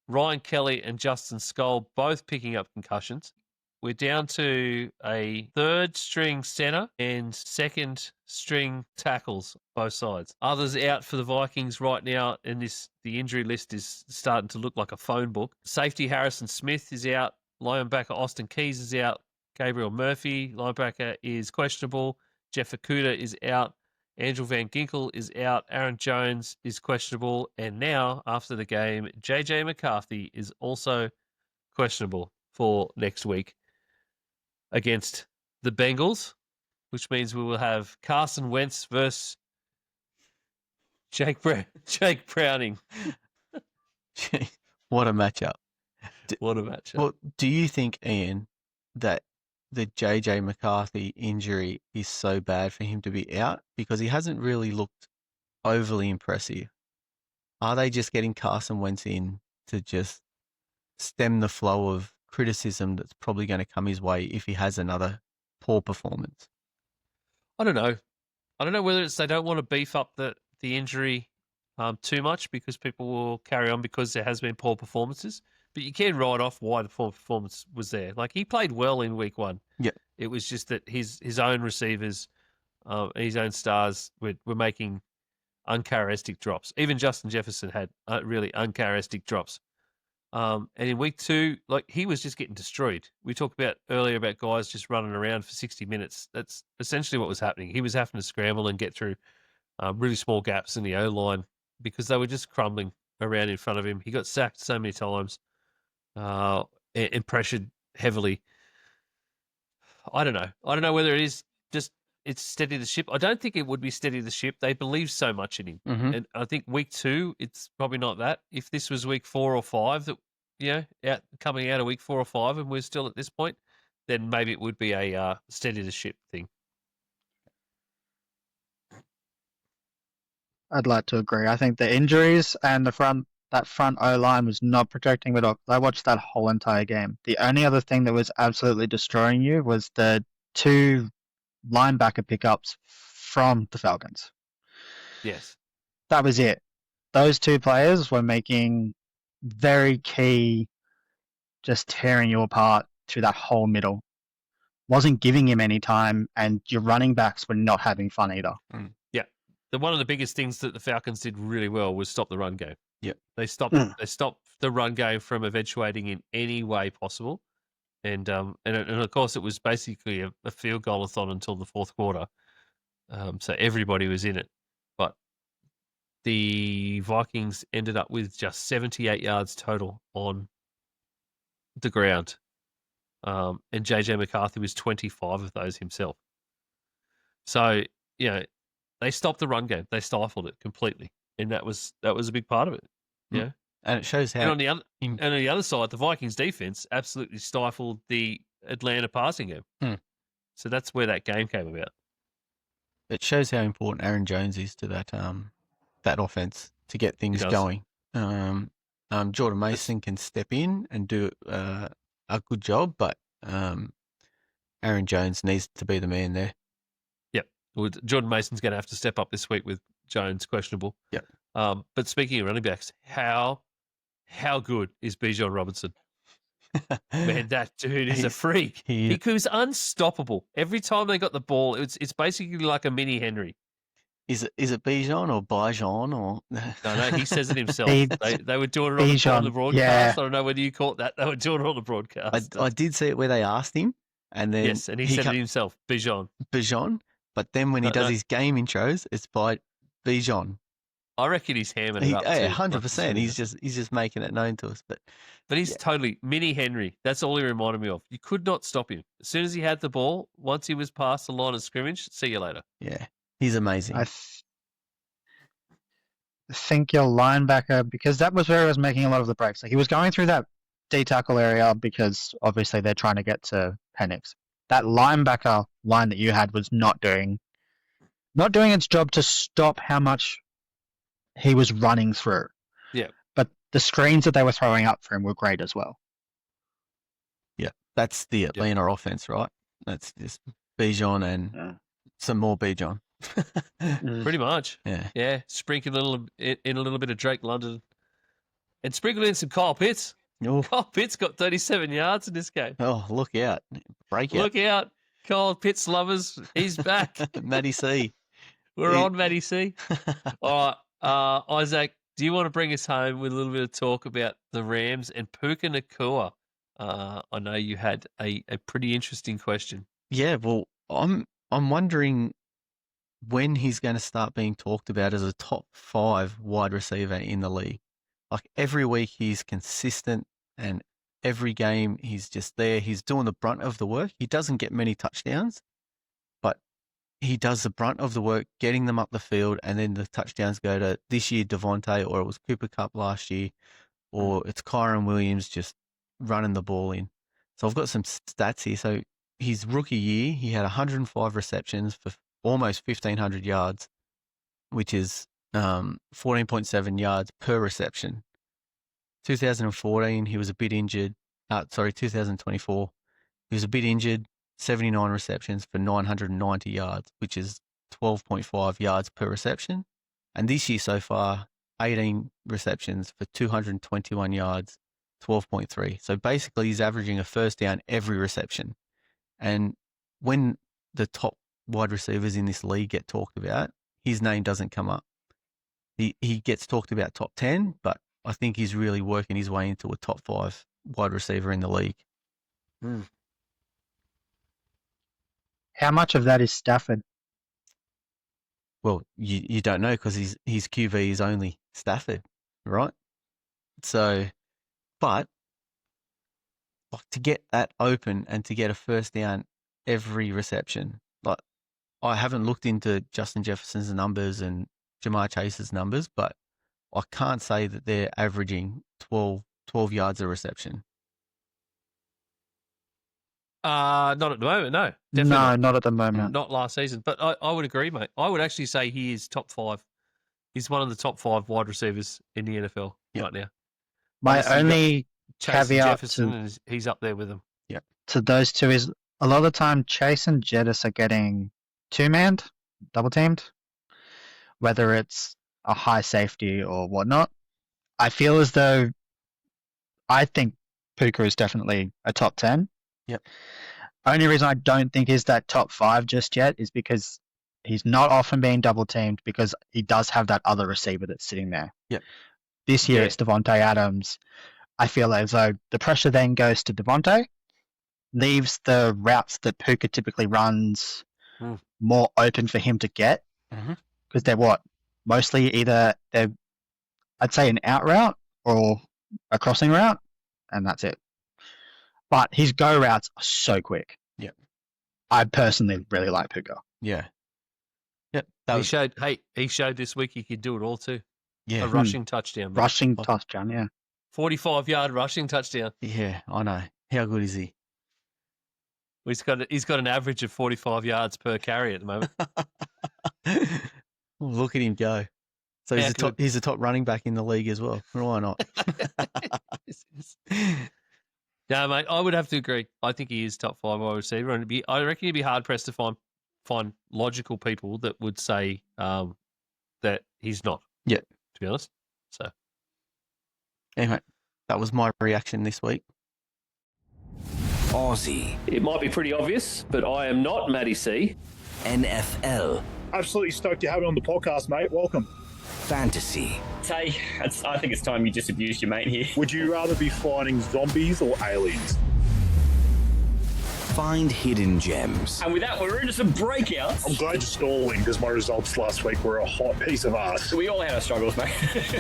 Ryan Kelly and Justin Skull both picking up concussions. We're down to a 3rd string center and 2nd string tackles, both sides. Others out for the Vikings right now, and the injury list is starting to look like a phone book. Safety Harrison Smith is out. Linebacker Austin Keys is out. Gabriel Murphy, linebacker, is questionable. Jeff Okuda is out. Andrew Van Ginkel is out. Aaron Jones is questionable. And now, after the game, JJ McCarthy is also questionable for next week against the Bengals, which means we will have Carson Wentz versus Jake Browning. What a matchup. What a matchup. Well, do you think, Ian, that the JJ McCarthy injury is so bad for him to be out? Because he hasn't really looked overly impressive. Are they just getting Carson Wentz in to just stem the flow of criticism that's probably going to come his way if he has another poor performance? I don't know. I don't know whether it's they don't want to beef up the injury too much because people will carry on because there has been poor performances. But you can write off why the poor performance was there. Like, he played well in week 1. Yeah. It was just that his own receivers, his own stars were making uncharacteristic drops. Even Justin Jefferson had really uncharacteristic drops. And in week 2, like, he was just getting destroyed. We talked about earlier about guys just running around for 60 minutes. That's essentially what was happening. He was having to scramble and get through really small gaps in the O-line because they were just crumbling around in front of him. He got sacked so many times and pressured heavily. I don't know whether it is just it's steady the ship. I don't think it would be steady the ship. They believe so much in him. Mm-hmm. And I think week 2, it's probably not that. If this was week 4 or 5, that coming out of week 4 or 5, and we're still at this point, then maybe it would be a steady the ship thing. I'd like to agree. I think the injuries and that front O-line was not protecting it all. I watched that whole entire game. The only other thing that was absolutely destroying you was the 2 linebacker pickups from the Falcons. Yes. That was it. Those two players were making very key, just tearing you apart through that whole middle. Wasn't giving him any time, and your running backs were not having fun either. One of the biggest things that the Falcons did really well was stop the run game. Yep. They stopped the run game from eventuating in any way possible. And of course, it was basically a field goal-a-thon until the fourth quarter. So everybody was in it. But the Vikings ended up with just 78 yards total on the ground. And JJ McCarthy was 25 of those himself. So, they stopped the run game. They stifled it completely. And that was a big part of it. Yeah. And it shows how. And on the other side, the Vikings defense absolutely stifled the Atlanta passing game. So that's where that game came about. It shows how important Aaron Jones is to that offense to get things going. Jordan Mason can step in and do a good job, but Aaron Jones needs to be the man there. Yep. Well, Jordan Mason's going to have to step up this week with Jones questionable. Yep. But speaking of running backs, how good is Bijan Robinson? Man, that dude is a freak. He was unstoppable. Every time they got the ball, it's basically like a mini Henry. Is it Bijan or Bijan or No, he says it himself. They were doing it on the broadcast. Yeah. I don't know whether you caught that. They were doing it on the broadcast. I did see it where they asked him, and then and he said it himself, Bijan. But then when he does his game intros, it's by Bijan. I reckon he's hammering it up. 100%. He's just making it known to us. But he's totally mini Henry. That's all he reminded me of. You could not stop him. As soon as he had the ball, once he was past the line of scrimmage, see you later. Yeah, he's amazing. I think your linebacker, because that was where he was making a lot of the breaks. Like he was going through that D tackle area because obviously they're trying to get to Penix. That linebacker line that you had was not doing its job to stop how much he was running through. Yeah. But the screens that they were throwing up for him were great as well. Yeah. That's the Atlanta offense, right? That's just Bijan and some more Bijan. Pretty much. Yeah. Yeah. Sprinkle in a little bit of Drake London and sprinkle in some Kyle Pitts. Oh. Kyle Pitts got 37 yards in this game. Oh, look out. Breakout. Look out. Kyle Pitts lovers. He's back. Matty C. We're on Matty C. All right. Isaac, do you want to bring us home with a little bit of talk about the Rams and Puka Nacua? I know you had a pretty interesting question. Yeah, well, I'm wondering when he's going to start being talked about as a top 5 wide receiver in the league. Like every week he's consistent and every game he's just there. He's doing the brunt of the work. He doesn't get many touchdowns, but he does the brunt of the work, getting them up the field, and then the touchdowns go to this year Devontae, or it was Cooper Kupp last year, or it's Kyron Williams just running the ball in. So I've got some stats here. So his rookie year, he had 105 receptions for almost 1,500 yards, which is 14.7 yards per reception. 2014, he was a bit injured. 2024, he was a bit injured. 79 receptions for 990 yards, which is 12.5 yards per reception. And this year so far, 18 receptions for 221 yards, 12.3. So basically, he's averaging a first down every reception. And when the top wide receivers in this league get talked about, his name doesn't come up. He gets talked about top 10, but I think he's really working his way into a top 5 wide receiver in the league. How much of that is Stafford? Well, you don't know because his QB is only Stafford, right? So, but to get that open and to get a first down every reception, like I haven't looked into Justin Jefferson's numbers and Jamar Chase's numbers, but I can't say that they're averaging 12 yards a reception. Not at the moment, no. Definitely No, not at the moment. Not last season. But I would agree, mate. I would actually say he is top 5. He's one of the top 5 wide receivers in the NFL right now. My Obviously, only Chase caveat Jefferson, he's up there with him. to those two is a lot of the time Chase and Jettis are getting two-manned double teamed, whether it's a high safety or whatnot. I feel as though I think Puka is definitely a top 10. Yep. Only reason I don't think he's that top 5 just yet is because he's not often being double teamed because he does have that other receiver that's sitting there. Yep. This year Yeah. it's Devontae Adams. I feel as though the pressure then goes to Devontae, leaves the routes that Puka typically runs more open for him to get. Because they're what? Mostly either they're, I'd say, an out route or a crossing route, and that's it. But his go routes are so quick. Yep. I personally really like Puka. Yeah. Yep. He showed this week he could do it all too. Yeah. A rushing touchdown. mate. Rushing touchdown, yeah. 45-yard rushing touchdown. Yeah, I know. How good is he? He's got an average of 45 yards per carry at the moment. Well, look at him go. So Yeah, he's a top running back in the league as well. Why not? Yeah, mate, I would have to agree. I think he is top 5 wide receiver, and I reckon he'd be hard pressed to find logical people that would say that he's not. Yeah. To be honest. So Anyway, that was my reaction this week. Aussie, It might be pretty obvious, but I am not Matty C. NFL, Absolutely stoked to have it on the podcast, mate. Welcome. fantasy, Tay, I think it's time you just abused your mate here. Would you rather be fighting zombies or aliens? find hidden gems, And with that, we're into some breakouts. I'm glad you're stalling because my results last week were a hot piece of ass. We all had our struggles, mate.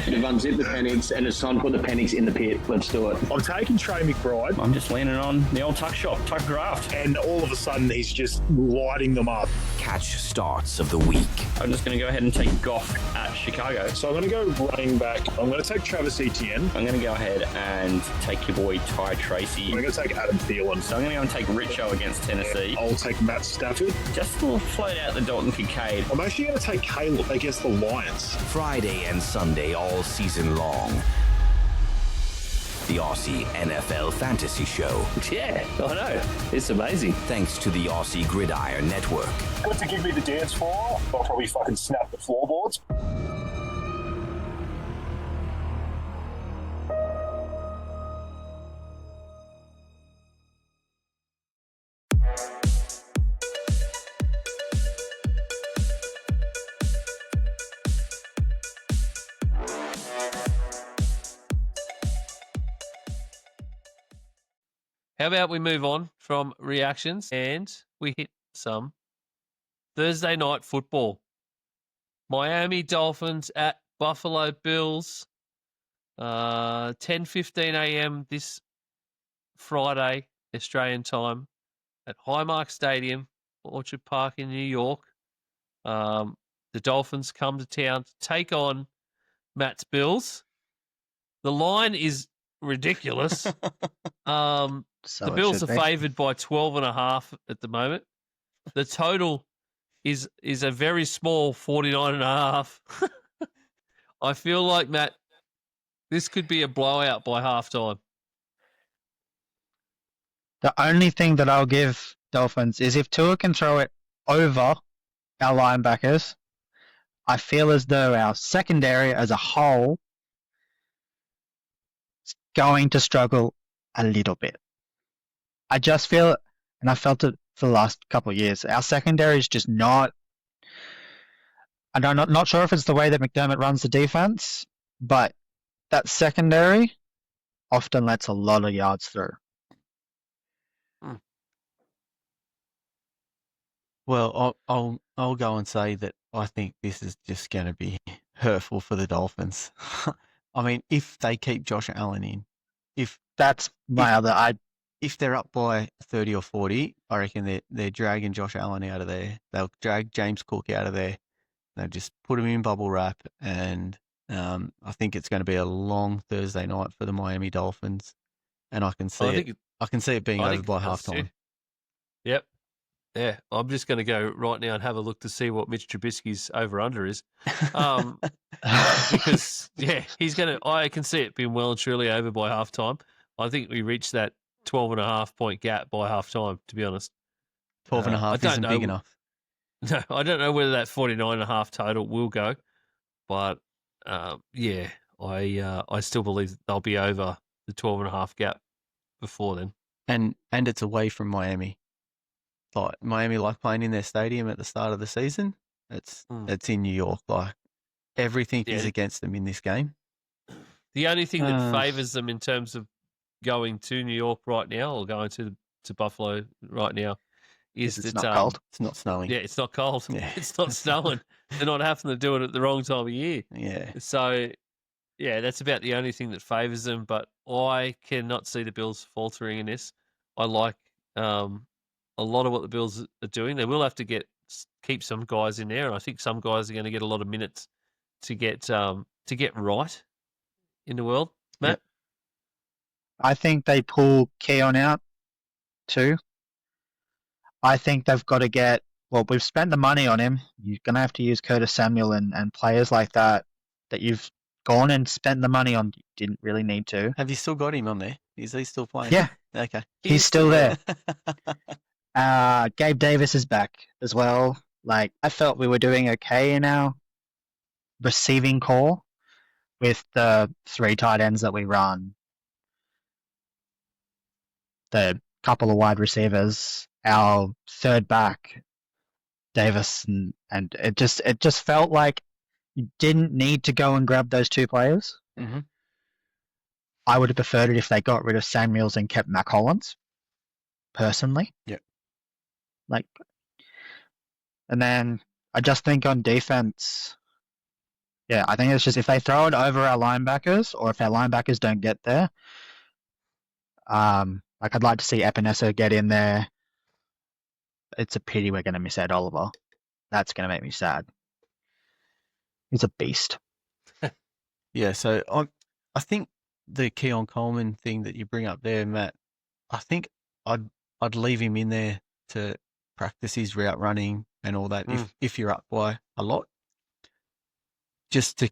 We've unzipped the pennies and it's time to put the pennies in the pit. Let's do it. I'm taking Trey McBride, I'm just leaning on the old tuck shop, tuck draft. and all of a sudden he's just lighting them up. catch starts of the week, I'm just going to go ahead and take Goff at Chicago. So I'm going to go running back. I'm going to take Travis Etienne. I'm going to go ahead and take your boy Ty I'm Tracy. going to take Adam Thielen. So I'm going to go and take Richo against Tennessee. I'll take Matt Stafford. Just a little float out the Dalton Kincaid. I'm actually going to take Caleb against the Lions. Friday and Sunday all season long. The Aussie NFL Fantasy Show, Yeah, I know. It's amazing. thanks to the Aussie Gridiron Network. Good to give me the dance floor. I'll probably fucking snap the floorboards. how about we move on from reactions and we hit some Thursday night football. Miami Dolphins at Buffalo Bills. 10:15 a.m. this Friday, Australian time, at Highmark Stadium, Orchard Park in New York. The Dolphins come to town to take on Matt's Bills. The line is ridiculous. So The it Bills should are be. favoured by 12.5 at the moment. The total is a very small 49.5. I feel like, Matt, this could be a blowout by halftime. The only thing that I'll give Dolphins is if Tua can throw it over our linebackers, I feel as though our secondary as a whole is going to struggle a little bit. I just feel, and I felt it for the last couple of years, our secondary is just not. I'm not sure if it's the way that McDermott runs the defense, but that secondary often lets a lot of yards through. Well, I'll go and say that I think this is just going to be hurtful for the Dolphins. I mean, if they keep Josh Allen in, That's my other. if they're up by 30 or 40, I reckon they're dragging Josh Allen out of there. They'll drag James Cook out of there. They'll just put him in bubble wrap, and I think it's going to be a long Thursday night for the Miami Dolphins, and I can see it being over by halftime. Yep. Yeah, I'm just going to go right now and have a look to see what Mitch Trubisky's over-under is. Because, yeah, I can see it being well and truly over by halftime. I think we reached that 12.5 point gap by halftime, to be honest. 12 and a half I don't isn't know. big enough. No, I don't know whether that 49.5 total will go, but yeah, I still believe that they'll be over the 12.5 gap before then. And it's away from Miami. Like Miami like playing in their stadium at the start of the season. It's in New York. Like everything is against them in this game. The only thing that favours them in terms of going to New York right now or going to Buffalo right now is it's that not cold. It's not snowing. Yeah, it's not cold. Yeah. It's not snowing. They're not having to do it at the wrong time of year. Yeah. So, yeah, that's about the only thing that favours them. But I cannot see the Bills faltering in this. I like a lot of what the Bills are doing. They will have to keep some guys in there, and I think some guys are going to get a lot of minutes to get right in the world. Matt? Yep. I think they pull Keon out too. I think they've got to get. Well, we've spent the money on him. You're going to have to use Curtis Samuel and players like that you've gone and spent the money on. You didn't really need to. Have you still got him on there? Is he still playing? Yeah. Okay. He's still there. Gabe Davis is back as well. Like, I felt we were doing okay in our receiving core with the 3 tight ends that we run. The couple of wide receivers, our third back, Davis, and it just felt like you didn't need to go and grab those 2 players. Mm-hmm. I would have preferred it if they got rid of Samuels and kept Mac Hollins, personally. Yep. And then I just think on defense, yeah, I think it's just if they throw it over our linebackers or if our linebackers don't get there, I'd like to see Epinesa get in there. It's a pity we're going to miss Ed Oliver. That's going to make me sad. He's a beast. Yeah, so I think the Keon Coleman thing that you bring up there, Matt, I think I'd leave him in there to practice his route running and all that if you're up by a lot. Just to,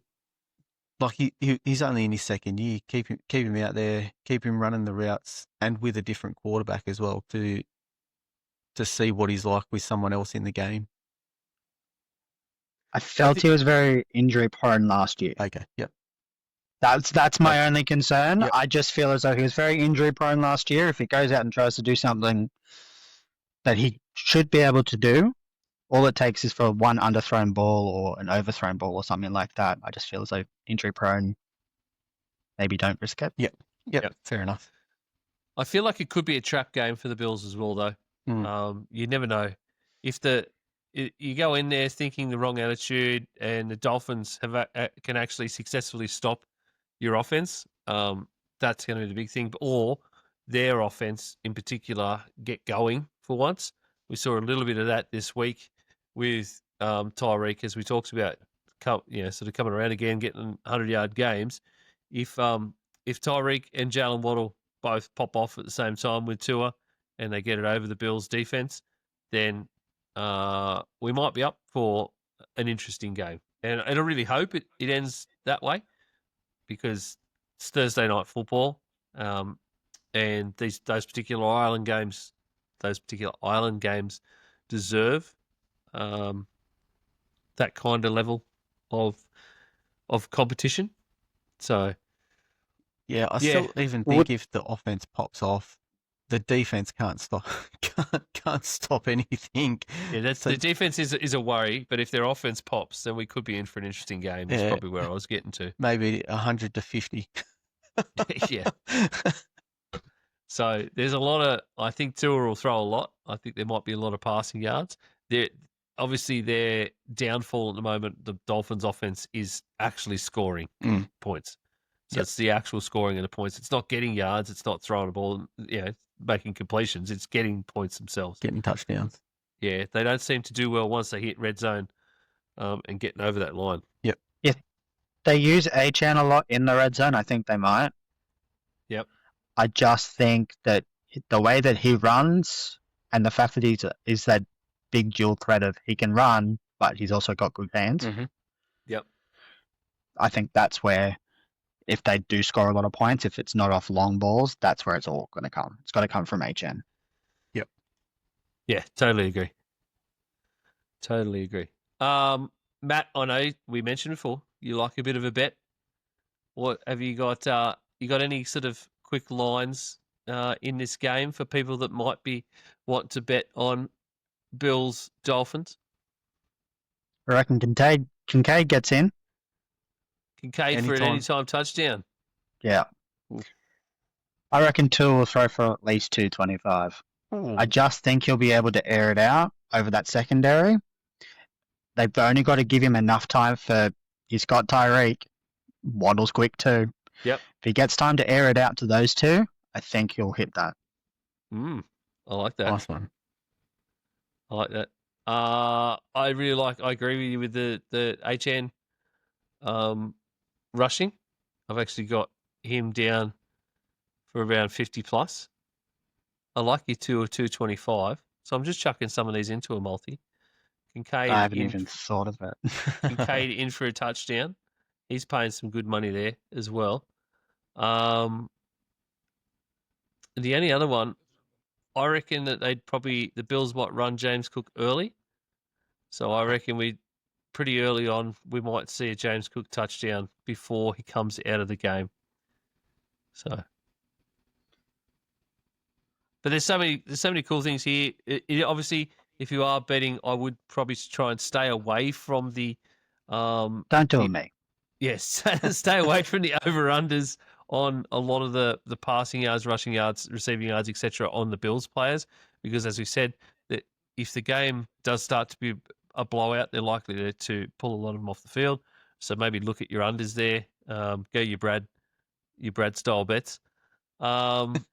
like, he's only in his second year. Keep him out there, keep him running the routes and with a different quarterback as well to see what he's like with someone else in the game. I felt he was very injury prone last year. Okay, yep. That's my only concern. Yep. I just feel as though he was very injury prone last year. If he goes out and tries to do something that he should be able to do, all it takes is for one underthrown ball or an overthrown ball or something like that. I just feel as though injury prone, maybe don't risk it. Yep. Fair enough. I feel like it could be a trap game for the Bills as well, though. You never know. If you go in there thinking the wrong attitude and the Dolphins can actually successfully stop your offense, that's going to be the big thing. Or their offense in particular get going for once. We saw a little bit of that this week with Tyreek, as we talked about, sort of coming around again, getting 100-yard games. If Tyreek and Jalen Waddle both pop off at the same time with Tua and they get it over the Bills' defense, then we might be up for an interesting game. And I really hope it ends that way because it's Thursday night football, and those particular island games deserve that kind of level of competition. So, yeah, I still even think if the offense pops off, the defense can't stop anything. Yeah, the defense is a worry, but if their offense pops, then we could be in for an interesting game. That's probably where I was getting to. Maybe 100-50. Yeah. So there's a lot of. I think Tua will throw a lot. I think there might be a lot of passing yards. Obviously their downfall at the moment, the Dolphins' offense is actually scoring points. So it's the actual scoring of the points. It's not getting yards. It's not throwing a ball. Making completions. It's getting points themselves. Getting touchdowns. Yeah, they don't seem to do well once they hit red zone and getting over that line. Yep. If they use A-Chan a lot in the red zone, I think they might. Yep. I just think that the way that he runs and the fact that is that big dual threat of he can run, but he's also got good hands. Mm-hmm. Yep. I think that's where, if they do score a lot of points, if it's not off long balls, that's where it's all going to come. It's got to come from HN. Yep. Yeah, totally agree. Totally agree. Matt, I know we mentioned before you like a bit of a bet. What have you got? You got any sort of quick lines in this game for people that might be want to bet on Bills Dolphins? I reckon Kincaid gets in. Kincaid for an anytime touchdown. Yeah. I reckon Tua will throw for at least 225. I just think he'll be able to air it out over that secondary. They've only got to give him enough time for. He's got Tyreek. Waddle's quick too. Yep. If he gets time to air it out to those two, I think he'll hit that. I like that. Nice one. I like that. I agree with you with the HN rushing. I've actually got him down for around 50 plus. I like your 2 or 225. So I'm just chucking some of these into a multi. Kincaid I haven't even thought of it. Kincaid in for a touchdown. He's paying some good money there as well. The only other one, I reckon that the Bills might run James Cook early. So I reckon pretty early on, we might see a James Cook touchdown before he comes out of the game. So, but there's so many cool things here. Obviously, if you are betting, I would probably try and stay away from the. Don't do it, mate. Yes, stay away from the over-unders on a lot of the passing yards, rushing yards, receiving yards, etc. on the Bills players, because as we said, that if the game does start to be a blowout, they're likely to pull a lot of them off the field. So maybe look at your unders there. Go your Brad style bets. Mr.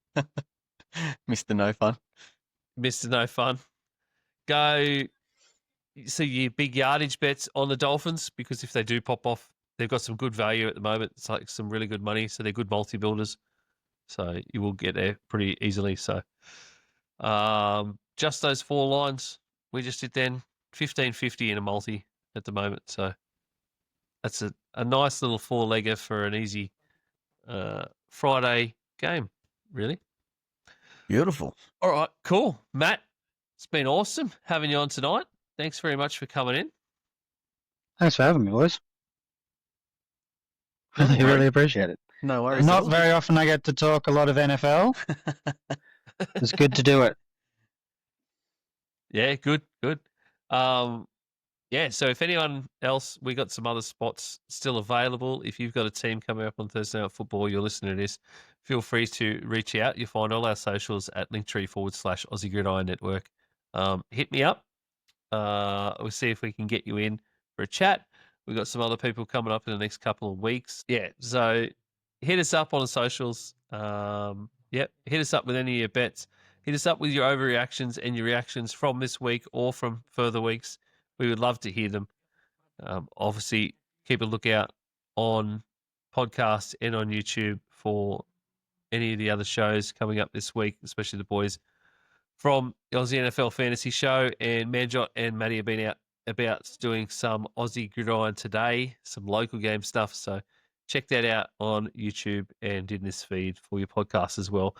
No Fun. Mr. No Fun. Go see your big yardage bets on the Dolphins, because if they do pop off, they've got some good value at the moment. It's like some really good money. So they're good multi-builders. So you will get there pretty easily. So just those 4 lines we just did then, 15.50 in a multi at the moment. So that's a nice little 4-legger for an easy Friday game, really. Beautiful. All right, cool. Matt, it's been awesome having you on tonight. Thanks very much for coming in. Thanks for having me, boys. Really appreciate it. No worries. Not very often I get to talk a lot of NFL. It's good to do it. Yeah, good. Yeah, so if anyone else, we got some other spots still available. If you've got a team coming up on Thursday Night Football, you're listening to this, feel free to reach out. You'll find all our socials at linktree/Aussie Gridiron Network. Hit me up. We'll see if we can get you in for a chat. We've got some other people coming up in the next couple of weeks. Yeah, so hit us up on the socials. Hit us up with any of your bets. Hit us up with your overreactions and your reactions from this week or from further weeks. We would love to hear them. Obviously, keep a lookout on podcasts and on YouTube for any of the other shows coming up this week, especially the boys from the Aussie NFL Fantasy Show. And Manjot and Matty have been out about doing some Aussie Gridiron today, some local game stuff. So check that out on YouTube and in this feed for your podcast as well.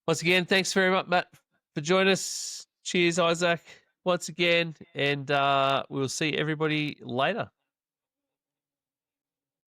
Once again, thanks very much, Matt, for joining us. Cheers, Isaac, once again. And we'll see everybody later.